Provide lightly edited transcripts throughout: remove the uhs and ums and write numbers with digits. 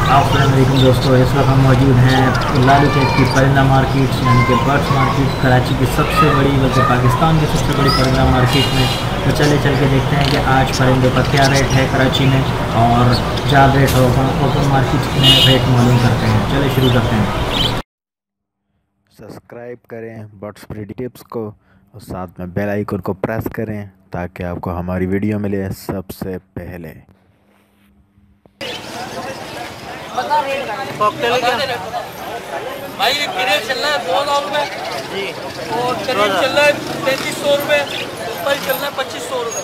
अस्सलामुअलैकुम दोस्तों, इस वक्त हम मौजूद हैं लालू चौक की परिंदा मार्केट यानी कि बर्ड्स मार्केट, कराची की सबसे बड़ी बल्कि पाकिस्तान की सबसे बड़ी परिंदा मार्केट में। तो चले चल के देखते हैं कि आज परिंदों का क्या रेट है कराची में और जाल रेट और ओपन मार्केट में रेट मालूम करते हैं। चले शुरू करते हैं। सब्सक्राइब करें बर्ड्स ब्रीड टिप्स को और साथ में बेल आइकन को प्रेस करें ताकि आपको हमारी वीडियो मिले सबसे पहले। कॉकटेल क्या भाई? किरेट चल रहा है 2000 रुपये जी, और करीब चल रहा है 3300 रुपये, ऊपर चल रहा है 2500 रुपये।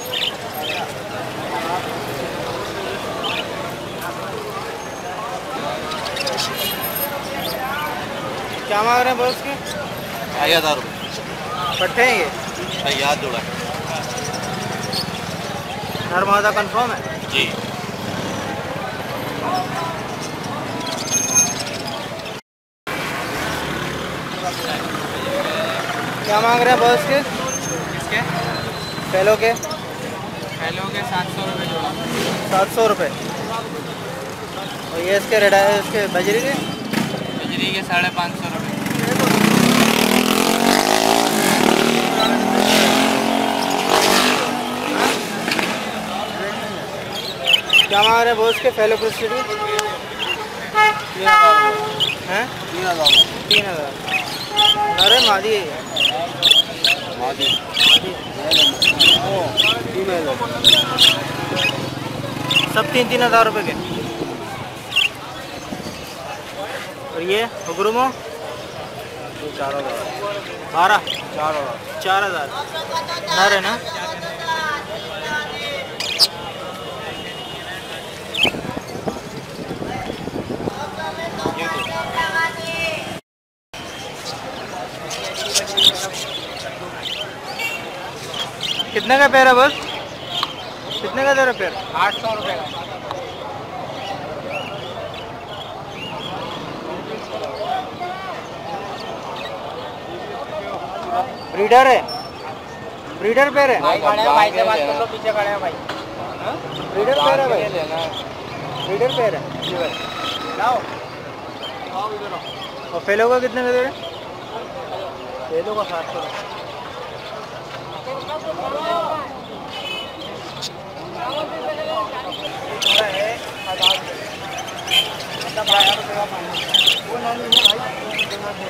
क्या मांग रहे हैं बॉस के? 1000 रुपये पट्टे हैं ये? याद जोड़ा हर मादा कंफर्म है जी। क्या मांग रहे हैं बॉस के? किसके? फैलो के? फैलो के 700 रुपये जोड़ा। 700 रुपये। और ये इसके रेड है, इसके बजरी के? बिजली के 550 रुपये। क्या मांग रहे हैं बॉस के फैलो क्रिस्टल के? 3000 हैं? 3000। 3000 अरे मादी है सब 3-3 हज़ार रुपये के। और ये हुक्रुमो 12 4,000 नर है ना? कितने का पैर है बस? कितने का तेरा पैर? 800 रुपये का। ब्रीडर है? ब्रीडर पैर है? भाई खड़े हैं, भाई से बात कर लो, पीछे खड़े हैं भाई। ब्रीडर पैर है भाई? ब्रीडर पैर है जी भाई। लाओ और फेलो का कितने का दे रहे? फेलो का 700।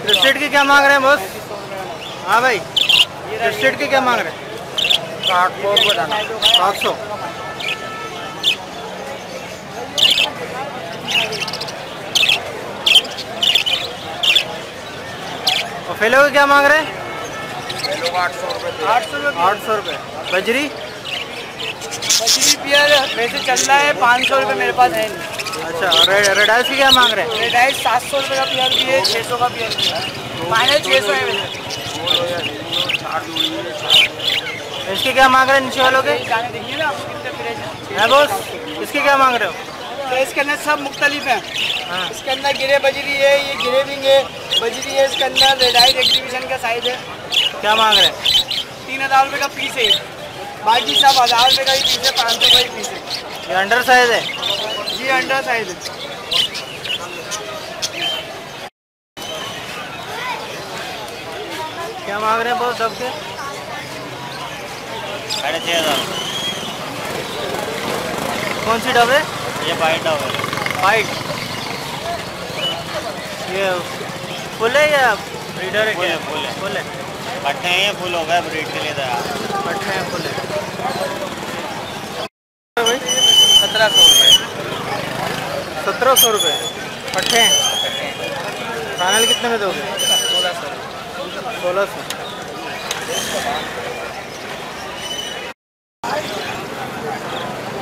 क्रिस्टेड की क्या मांग रहे हैं बॉस? हाँ भाई, क्रिस्टेड की क्या मांग रहे हैं? 700। और फेलो की क्या मांग रहे हैं? 800 रुपये। बजरी? बजरी पियर वैसे चल रहा है 500 रुपये, मेरे पास है नहीं। अच्छा, और रेडाइस की क्या मांग रहे हैं? रेडाइस 700 रुपये का पियर भी है, 600 का पियर भी है। फाइनल 600 है मेरे। इसकी क्या मांग रहे हैं नीचे वालों के? गाने देखिए ना आपको कितने फ्रेश है बॉस, इसकी क्या मांग रहे हो? तो इसके अंदर सब मुख्तलिफ हैं। हाँ। इसके अंदर गिरे बजरी है, ये गिरे विंग है, बजरी है, इसके अंदर रेडाइस एग्जीबिशन का साइज है। क्या मांग रहे हैं? 3000 रुपये का पीस है, बाकी सब 1000 रुपये का ही पीस है, 500 का ही पीस है। ये अंडर साइज है? जी अंडर साइज है। क्या मांग रहे हैं बॉस सब के? 6500। कौन सी डब है? ये वाइट है। वाइट? ये फुल है या ब्रीडर है? फुल है, क्या? फुल है। फुल है। पट्टे हैं, ये फुल हो गए ब्रीड के लिए तैयार। पट्टे हैं, फुल है। 1700 रुपये। 1700 रुपये पट्टे हैं। फाइनल कितने में दोगे? 1600।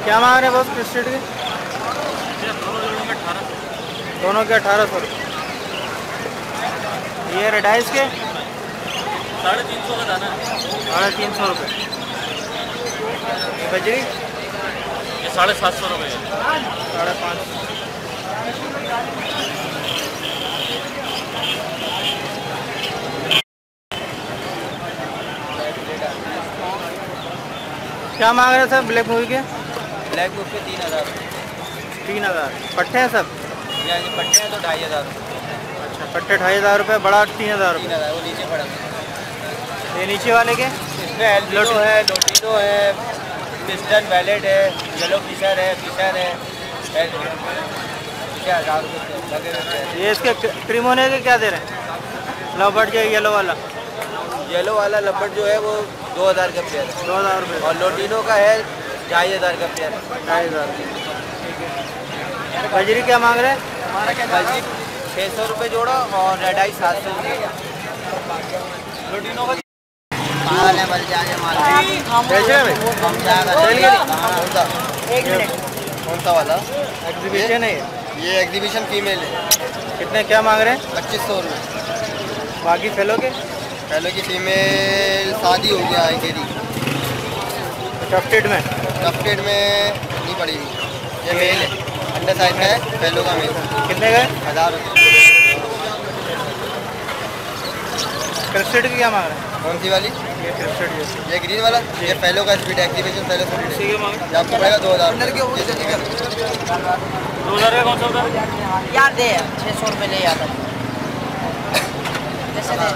क्या मांग रहे हैं बॉस क्रिस्टेड के? दोनों के 1800 रुपये। ये रेडाइस के? 350 का दाना है। 350 रुपये। बजरी? ये 750 रुपये। 550। क्या मांग रहे हैं सर ब्लैक मूवी के? ब्लैक बुक के 3000। 3000 पट्टे हैं सब? ये पट्टे हैं तो 2500 रुपये। अच्छा, पट्टे 2500 रुपये, बड़ा 3000 रुपये। 3000 वो नीचे पड़ा है। ये नीचे वाले के इसमें एल्बिनो है, लोटिनो है, पिस्टन वैलेट है, येलो फिशर है, 1000 रुपये लगे रहते हैं। ये इसके क्रीमोने के क्या दे रहे हैं? लवबर्ड जो येलो वाला लब्बट जो है वो 2000 का पेयर है 2000 रुपये। और लोटिनो का है 2500 का पेयर है। 2500। बजरी क्या मांग रहे हैं? बल्कि 600 रुपये जोड़ा और रेड आई 700 रुपये। लोटिनो का बेच रहे हैं भाई? एक मिनट, कौन सा वाला एग्जीबिशन है ये एग्जीबिशन फीमेल है। कितने क्या मांग रहे हैं? 2500 रुपये। बाकी फेलो के पहले की फीमेल शादी हो गया है तेरी टफ्टेड में कपकेट में नहीं पड़ेगी। ये मेल है, अंडर साइज में है, पहलों का मेल। कितने का? 1000 रुपये। क्रिस्टेड की क्या मांग रहे हैं? कौन सी वाली? ये क्रिस्टेड जैसे ये ग्रीन वाला, ये पहलों का स्पीड एक्टिवेशन पहले से ये आपको पड़ेगा 2000। 2000 का कौन सा होता है? यार दे 600 रुपये ले आता कैसे दे?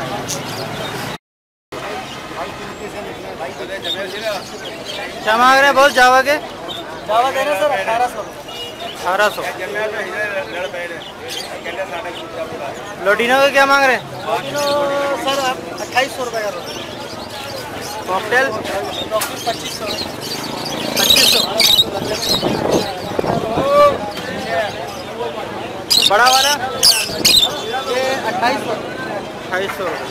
क्या मांग रहे हैं बहुत जावा के? जावा देना सर 1800। 1800। लोटिनो के क्या मांग रहे हैं? सर आप 2800 रुपये करो। कॉकटेल 2500। 2500। बड़ा वाला ये 2800। 2800 रुपये।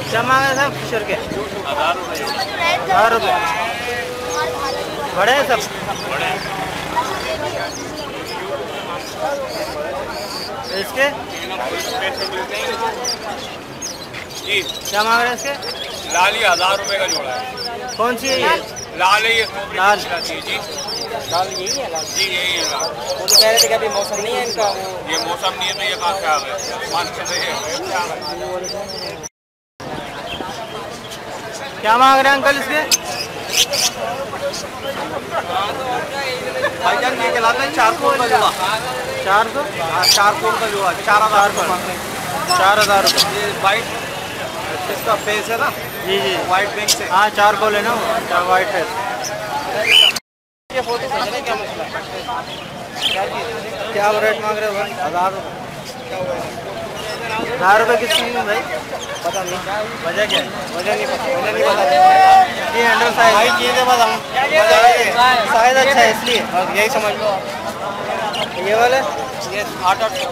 क्या मांग रहे हैं फिशर के? 1000 रुपये। बड़े हैं सब? इसके जी क्या मांग रहे हैं इसके? लाल ही 1000 रुपये का जोड़ा है। कौन सी है ये? लाल है ये लाल। जी जी दाल यही है लाल। जी यही है लाल। वो तो कह रहे थे कि अभी मौसम नहीं है इनका। ये मौसम नहीं है तो ये कहाँ से आ गए? मान के नहीं है। क्या मांग रहे हैं अंकल इसके? भाईजान ये कहलाता है 400 का जोड़ा। 400? 400 का जोड़ा, 4000 रुपये। 4000 रुपये। ये वाइट इसका फेस है ना, जी जी वाइट बैंक से। हाँ 4 को लेना वाइट है। ये फोटो भेजने क्या मसला है? क्या रेट मांग रहे हो भाई? 1000 रुपये। 1000 रुपये किसकी भाई? पता नहीं वजह क्या है? वजह नहीं पता ये अंडर साइज हाइट ये दे बता साइज अच्छा है इसलिए। यही समझ लो। ये वाले ये 800।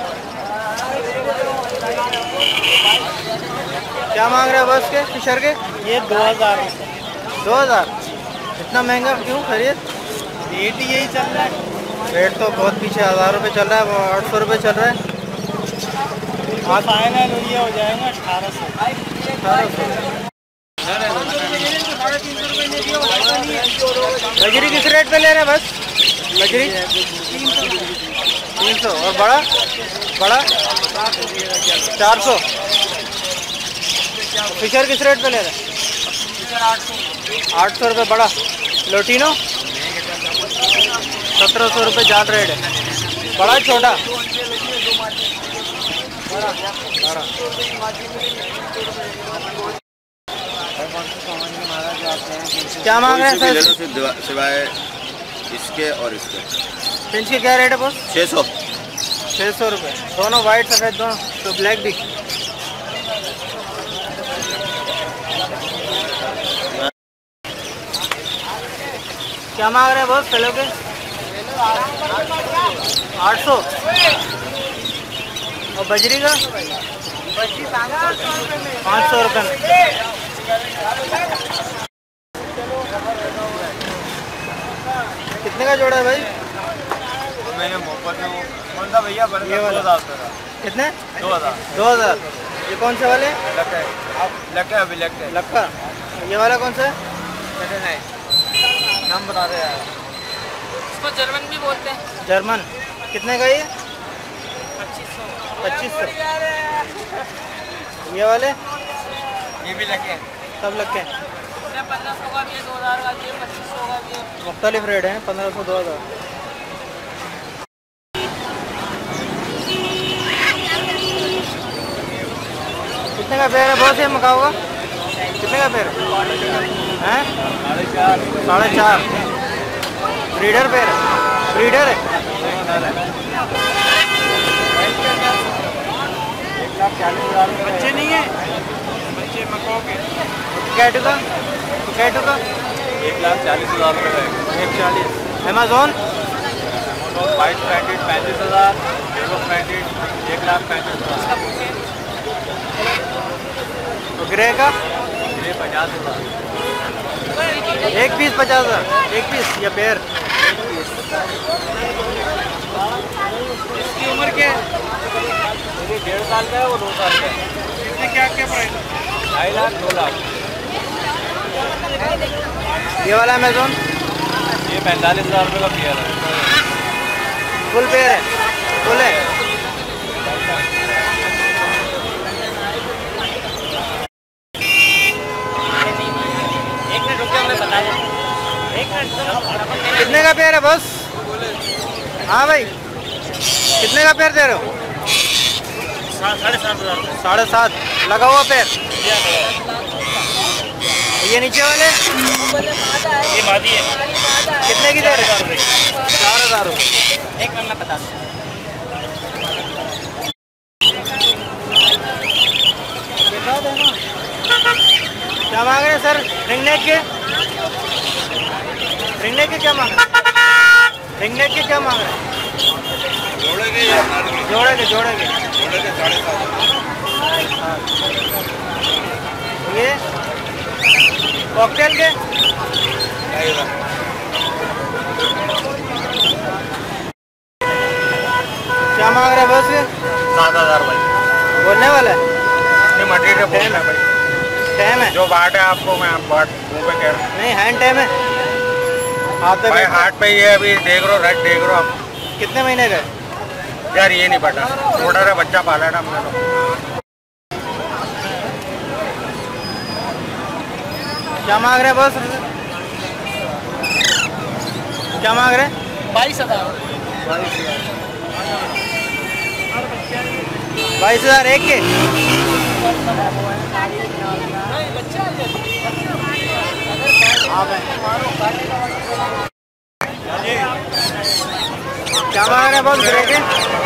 क्या मांग रहे हो बस के फिशर के? ये 2000। 2000? इतना महंगा क्यों खरीद? रेट ही यही चल रहा है। रेट तो बहुत पीछे 1000 रुपये चल रहा है, वो 800 रुपये चल रहा है। फाइनल ये हो जाएगा 1800। बजरी किस रेट पे ले रहे हैं बस? बजरी 300। और बड़ा 400। फिशर किस रेट पे ले रहे हैं? 800 रुपये बड़ा। लोटिनो 1700 रुपये जान रेट है। बड़ा छोटा? क्या मांग रहे हैं सर? सिवाय इसके और इसके पिंच के क्या रेट है बॉस? 600। 600 रुपये दोनों, वाइट सफ़ेद दोनों, तो ब्लैक भी। क्या मांग रहे हैं बॉस फेलो के? 800। और बजरी का 500 रुपये में। कितने का जोड़ा है भाई? मैंने मोहब्बत में कौन सा भैया बन ये वाला। 2000 का। कितने? 2000 2000। ये कौन से वाले? लग है, अभी लग है। लक्का। ये वाला कौन सा है? नाम बता रहे यार। इसको जर्मन भी बोलते हैं। जर्मन। कितने का ये? 2500। ये वाले ये भी लग है। सब लग के? 1500 का भी है, 2000 का भी है, 2500 का भी है। मुख्तलिफ रेट हैं, 1500 2000। कितने का पेड़ है? बहुत से मकाऊ का कितने का पेड़ है? 4.5। ब्रीडर पेड़ है, ब्रीडर है। बच्चे नहीं है, बच्चे मकाओ के। कैटू का 1,40,000 रुपये का। 140। Amazon white packet 35,000, yellow packet 1,35,000। तो ग्रे का ये 50,000। एक पीस 50,000, एक पीस या पेयर। इसकी उम्र क्या है? ये 1.5 साल का है, वो 2 साल का है। इसमें क्या क्या प्राइस? 2.5 लाख 2 लाख। ये वाला अमेज़ॉन ये 45,000 रुपये का पेयर है। फुल पेयर है, फुल है। कितने का पेयर है बस? हाँ भाई, कितने का पेयर दे रहे हो? 7,500 7.5 लगा हुआ पेयर। ये नीचे वाले ये मादी है। कितने की दे रहे हो? 4,000 रुपये। एक करना 50। क्या मांग रहे हैं सर? रिंगनेक के क्या मांग रहे हैं? रिंगनेक के क्या मांग रहे हैं? जोड़े के जोड़े के 7,500। ये कॉकटेल के क्या मांग रहे हैं बस? 7,000 भाई। बोलने वाला है? ये मटेरियल बोलना है भाई। टाइम है जो बाट है आपको मैं बाट मुँह पे कह रहा हूँ नहीं, हैंड टाइम है। हाथ पे भाई। हाट पे ही है अभी, देख रहे हो रेट देख रहे हो आप। कितने महीने का है? यार ये नहीं पता, छोटा सा बच्चा पाला है ना हमने तो। क्या मांग रहे हैं बस? क्या मांग रहे हैं? 22,000। 22,000 एक के। क्या मांग रहे हैं बस ग्रे के?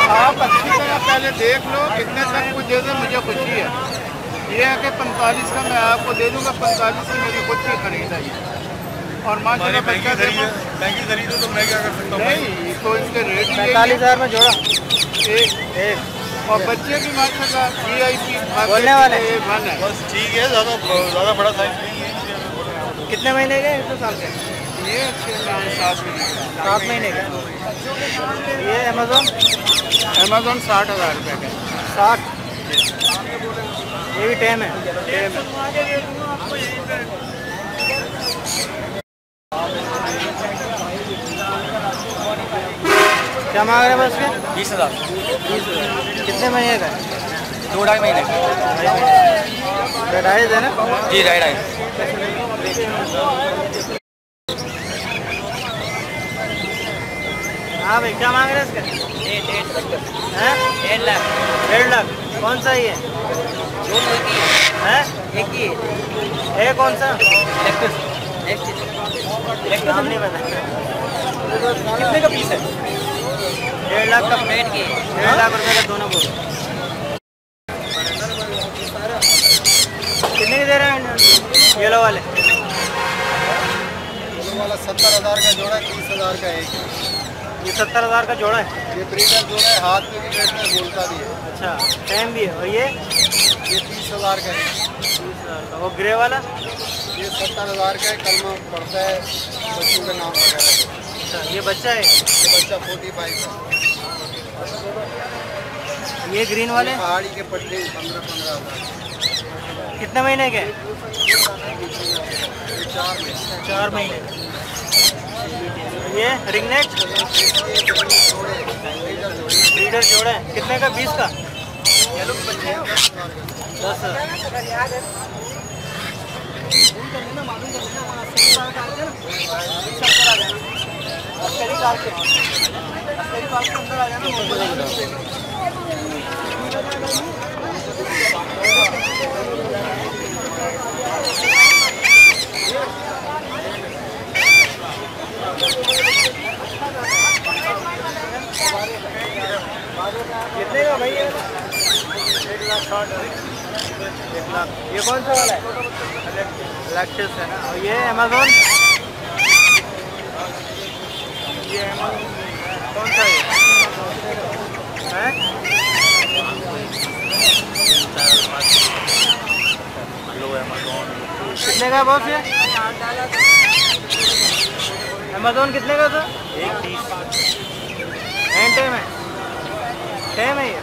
आप अच्छी तरह पहले देख लो, कितने तक कुछ दे दो, मुझे खुशी है। ये है कि 45 का मैं आपको दे दूंगा, 45 की मेरी खुद की खरीद है ये। और माशाल्लाह बच्चा देखो, महंगी खरीदो तो मैं क्या कर सकता हूँ? नहीं तो इनके रेट ही 45,000 में जोड़ा एक एक। और बच्चे भी माशाल्लाह VIP बोलने वाले एक वन है। बस ठीक है, ज़्यादा बड़ा साइज नहीं है। कितने महीने के? 1 साल के। ये 7 महीने के। ये अमेज़ॉन 60,000 रुपये का। 60। ये भी टाइम है। क्या मांग रहे हैं बस के? 20,000। कितने महीने का है? 2-2.5 महीने। रेडाइज है ना? जी राइट। हाँ भाई, क्या मांग रहे हैं इसके? 1.5 लाख। 1.5 लाख। कौन सा ये है? एक ही है। कौन सा? नाम नहीं पता। कितने का पीस है? 1.5 लाख का प्लेट की। 1.5 लाख रुपए का दोनों बोल। कितने के दे रहे हैं येलो वाले? 70,000 का जोड़ा, 30,000 का एक। ये 70,000 का जोड़ा है। ये ब्रीडर जोड़ा है, हाथ में भी बैठने बोलता भी है। अच्छा, टाइम भी है। और ये 30,000 का है। 30,000 का। वो ग्रे वाला? ये 70,000 का है, कलमा पड़ता है बच्चों के नाम वगैरह। अच्छा, ये बच्चा है। ये बच्चा 45 का। ये ग्रीन वाले पहाड़ी के पट्टे 15-15 हज़ार। कितने महीने के? 4 महीने। ये रिंगनेट ब्रीडर जोड़ा है। कितने का? 20 का। 10,000। पार्क के अंदर आ जाना। कितने का भाई? 1,60,000। 1,00,000। ये कौन सा वाला है? लैक्टिस है ना। और ये अमेज़न, ये अमेज़न कौन सा है? लो अमेज़न कितने का बॉस? ये अमेज़न कितने का था? 1,30। एंड टाइम है, टाइम है ये।